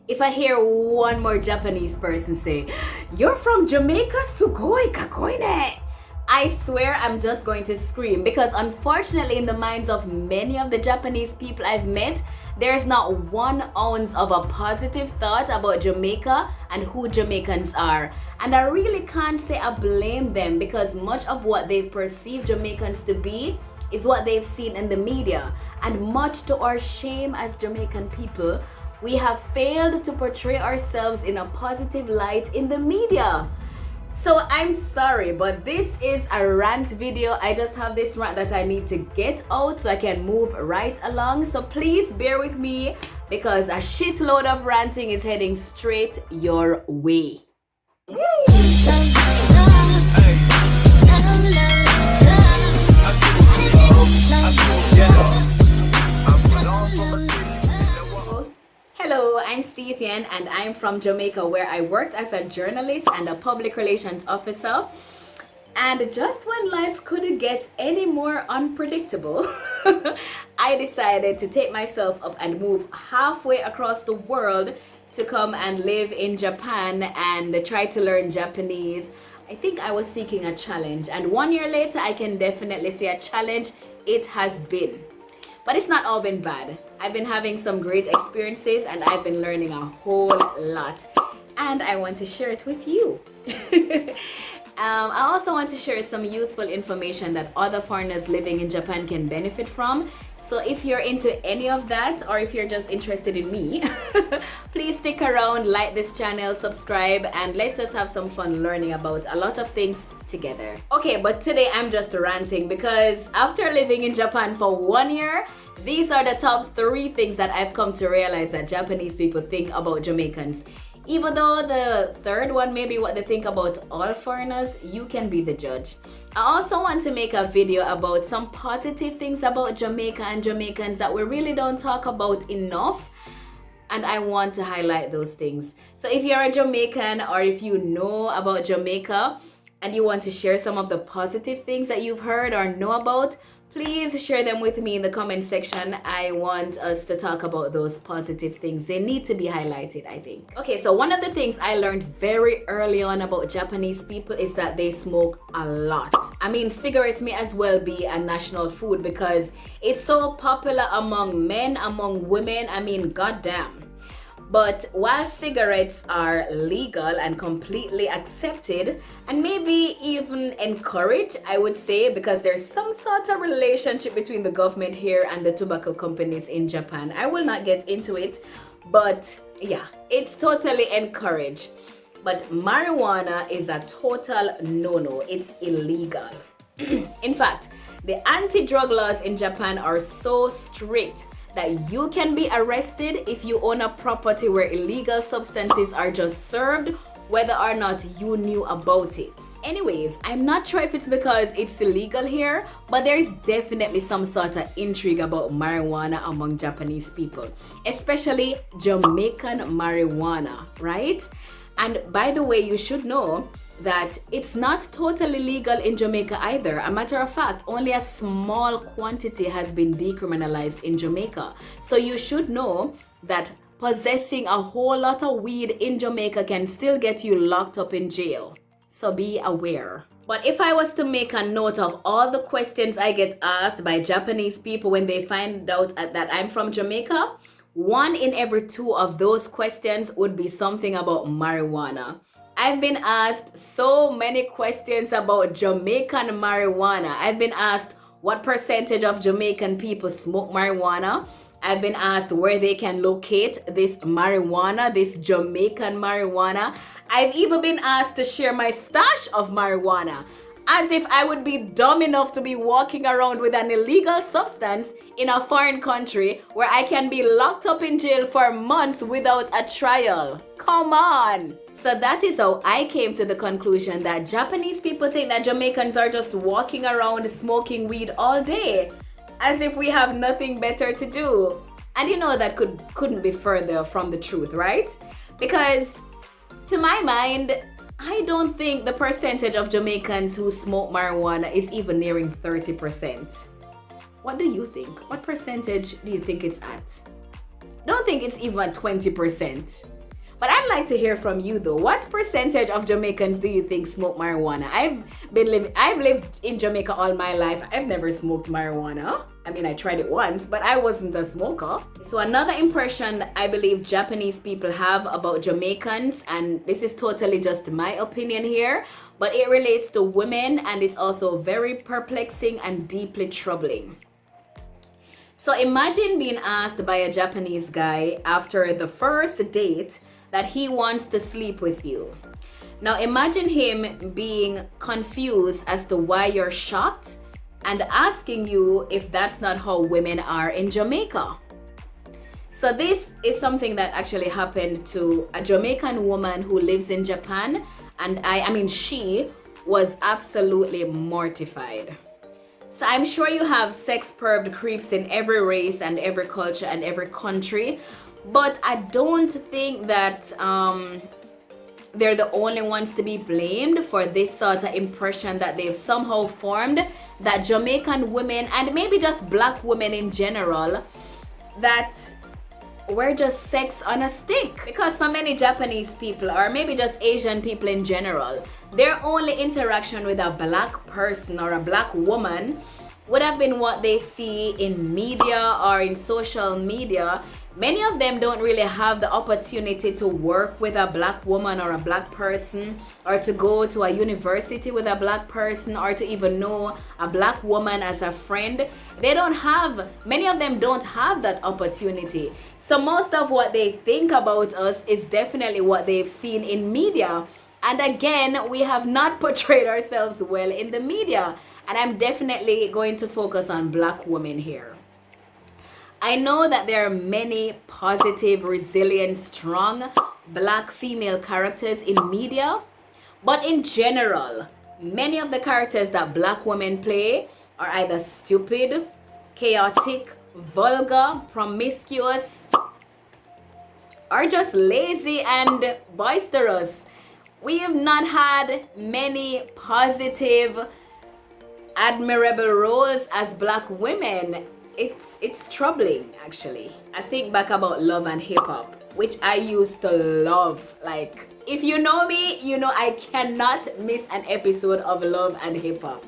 If I hear one more Japanese person say, "You're from Jamaica? Sugoi kakoine," I swear I'm just going to scream, because unfortunately in the minds of many of the Japanese people I've met, there's not 1 ounce of a positive thought about Jamaica and who Jamaicans are. And I really can't say I blame them, because much of what they've perceived Jamaicans to be is what they've seen in the media. And much to our shame as Jamaican people, we have failed to portray ourselves in a positive light in the media. So I'm sorry, but this is a rant video. I just have this rant that I need to get out so I can move right along. So please bear with me, because a shitload of ranting is heading straight your way. Hello, I'm Stephen and I'm from Jamaica, where I worked as a journalist and a public relations officer. And just when life couldn't get any more unpredictable, I decided to take myself up and move halfway across the world to come and live in Japan and try to learn Japanese. I think I was seeking a challenge, and 1 year later I can definitely say a challenge it has been. But it's not all been bad. I've been having some great experiences and I've been learning a whole lot, and I want to share it with you. I also want to share some useful information that other foreigners living in Japan can benefit from. So if you're into any of that, or if you're just interested in me, please stick around, like this channel, subscribe, and let's just have some fun learning about a lot of things together. Okay, but today I'm just ranting, because after living in Japan for 1 year, these are the top 3 things that I've come to realize that Japanese people think about Jamaicans. Even though the third one may be what they think about all foreigners, you can be the judge. I also want to make a video about some positive things about Jamaica and Jamaicans that we really don't talk about enough, and I want to highlight those things. So if you're a Jamaican, or if you know about Jamaica and you want to share some of the positive things that you've heard or know about, please share them with me in the comment section. I want us to talk about those positive things. They need to be highlighted, I think. Okay, so one of the things I learned very early on about Japanese people is that they smoke a lot. I mean, cigarettes may as well be a national food, because it's so popular among men, among women. I mean, goddamn. But while cigarettes are legal and completely accepted, and maybe even encouraged, I would say, because there's some sort of relationship between the government here and the tobacco companies in Japan. I will not get into it, but yeah, it's totally encouraged. But marijuana is a total no-no. It's illegal. In fact, the anti-drug laws in Japan are so strict that you can be arrested if you own a property where illegal substances are just served, whether or not you knew about it. Anyways, I'm not sure if it's because it's illegal here, but there is definitely some sort of intrigue about marijuana among Japanese people, especially Jamaican marijuana, right? And by the way, you should know that it's not totally legal in Jamaica either. A matter of fact, only a small quantity has been decriminalized in Jamaica. So you should know that possessing a whole lot of weed in Jamaica can still get you locked up in jail. So be aware. But if I was to make a note of all the questions I get asked by Japanese people when they find out that I'm from Jamaica, 1 in every 2 of those questions would be something about marijuana. I've been asked so many questions about Jamaican marijuana. I've been asked what percentage of Jamaican people smoke marijuana. I've been asked where they can locate this marijuana, this Jamaican marijuana. I've even been asked to share my stash of marijuana, as if I would be dumb enough to be walking around with an illegal substance in a foreign country where I can be locked up in jail for months without a trial. Come on! So that is how I came to the conclusion that Japanese people think that Jamaicans are just walking around smoking weed all day, as if we have nothing better to do. And you know that couldn't be further from the truth, right? Because to my mind, I don't think the percentage of Jamaicans who smoke marijuana is even nearing 30%. What do you think? What percentage do you think it's at? I don't think it's even 20%. But I'd like to hear from you though. What percentage of Jamaicans do you think smoke marijuana? I've lived in Jamaica all my life. I've never smoked marijuana. I mean, I tried it once, but I wasn't a smoker. So another impression that I believe Japanese people have about Jamaicans, and this is totally just my opinion here, but it relates to women, and it's also very perplexing and deeply troubling. So imagine being asked by a Japanese guy after the first date that he wants to sleep with you. Now imagine him being confused as to why you're shocked and asking you if that's not how women are in Jamaica. So this is something that actually happened to a Jamaican woman who lives in Japan, and she was absolutely mortified. So I'm sure you have sex-perved creeps in every race and every culture and every country, but I don't think that they're the only ones to be blamed for this sort of impression that they've somehow formed, that Jamaican women, and maybe just black women in general, that we're just sex on a stick. Because for many Japanese people, or maybe just Asian people in general, their only interaction with a black person or a black woman would have been what they see in media or in social media. Many of them don't really have the opportunity to work with a black woman or a black person, or to go to a university with a black person, or to even know a black woman as a friend. Many of them don't have that opportunity. So most of what they think about us is definitely what they've seen in media. And again, we have not portrayed ourselves well in the media. And I'm definitely going to focus on black women here. I know that there are many positive, resilient, strong black female characters in media, but in general, many of the characters that black women play are either stupid, chaotic, vulgar, promiscuous, or just lazy and boisterous. We have not had many positive, admirable roles as black women. It's troubling, actually. I think back about Love and Hip Hop, which I used to love. Like, if you know me, you know I cannot miss an episode of Love and Hip Hop.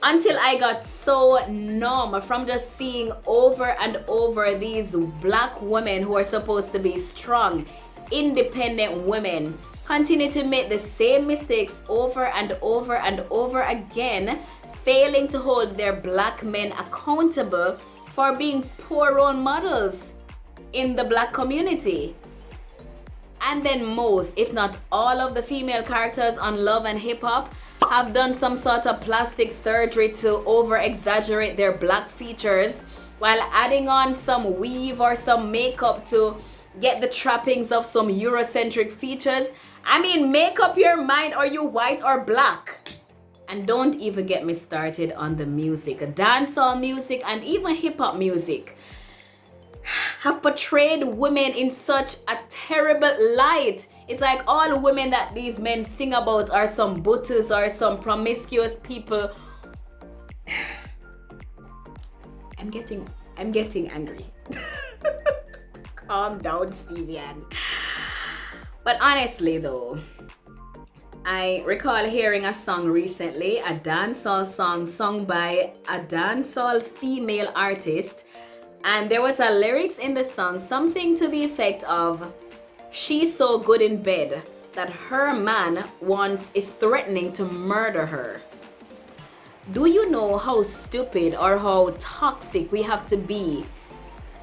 Until I got so numb from just seeing over and over these black women who are supposed to be strong, independent women continue to make the same mistakes over and over and over again, failing to hold their black men accountable for being poor role models in the black community. And then most, if not all, of the female characters on Love and Hip Hop have done some sort of plastic surgery to over-exaggerate their black features, while adding on some weave or some makeup to get the trappings of some Eurocentric features. I mean, make up your mind, are you white or black? And don't even get me started on the music. Dancehall music and even hip-hop music have portrayed women in such a terrible light. It's like all women that these men sing about are some butus or some promiscuous people. I'm getting angry. Calm down, Stevian. But honestly though, I recall hearing a song recently, a dancehall song sung by a dancehall female artist, and there was a lyrics in the song, something to the effect of, she's so good in bed that her man is threatening to murder her. Do you know how stupid or how toxic we have to be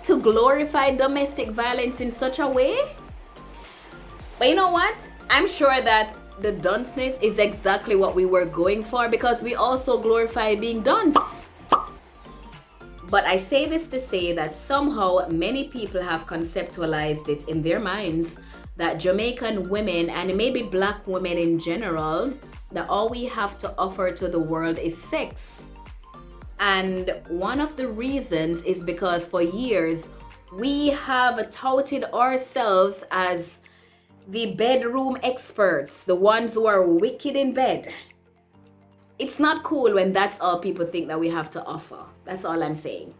to glorify domestic violence in such a way? But you know what? I'm sure that the dunceness is exactly what we were going for, because we also glorify being dunce. But I say this to say that somehow many people have conceptualized it in their minds that Jamaican women, and maybe black women in general, that all we have to offer to the world is sex. And one of the reasons is because for years we have touted ourselves as the bedroom experts, the ones who are wicked in bed. It's not cool when that's all people think that we have to offer. That's all I'm saying.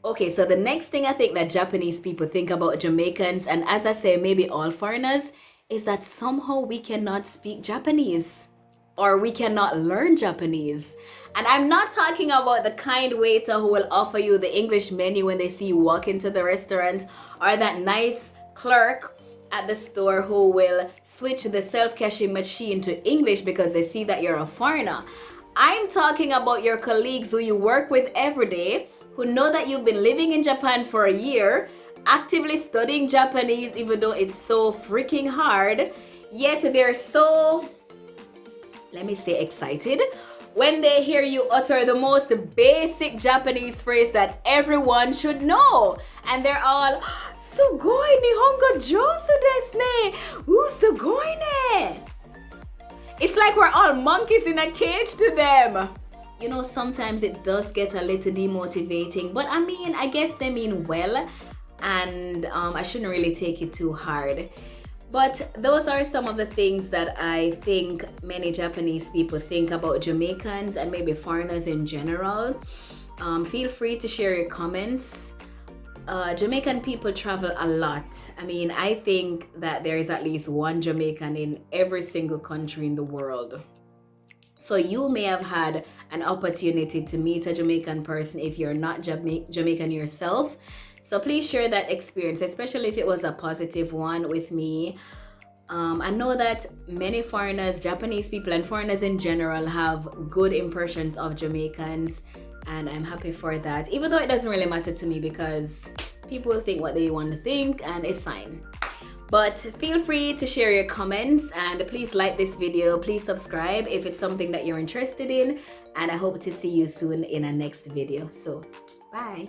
Okay, so the next thing I think that Japanese people think about Jamaicans, and as I say, maybe all foreigners, is that somehow we cannot speak Japanese or we cannot learn Japanese. And I'm not talking about the kind waiter who will offer you the English menu when they see you walk into the restaurant, or that nice clerk at the store who will switch the self-cashing machine to English because they see that you're a foreigner. I'm talking about your colleagues who you work with every day, who know that you've been living in Japan for a year, actively studying Japanese even though it's so freaking hard, yet they're so, let me say, excited when they hear you utter the most basic Japanese phrase that everyone should know. And they're all, Sugoi Nihongo Josu desu ne! Sugoi ne! It's like we're all monkeys in a cage to them. You know, sometimes it does get a little demotivating, but I mean, I guess they mean well, and I shouldn't really take it too hard. But those are some of the things that I think many Japanese people think about Jamaicans and maybe foreigners in general. Feel free to share your comments. Jamaican people travel a lot. I mean, I think that there is at least one Jamaican in every single country in the world. So you may have had an opportunity to meet a Jamaican person if you're not Jamaican yourself. So please share that experience, especially if it was a positive one with me. I know that many foreigners, Japanese people and foreigners in general, have good impressions of Jamaicans, and I'm happy for that, even though it doesn't really matter to me because people think what they want to think and it's fine. But feel free to share your comments, and please like this video, please subscribe if it's something that you're interested in, and I hope to see you soon in a next video. So bye.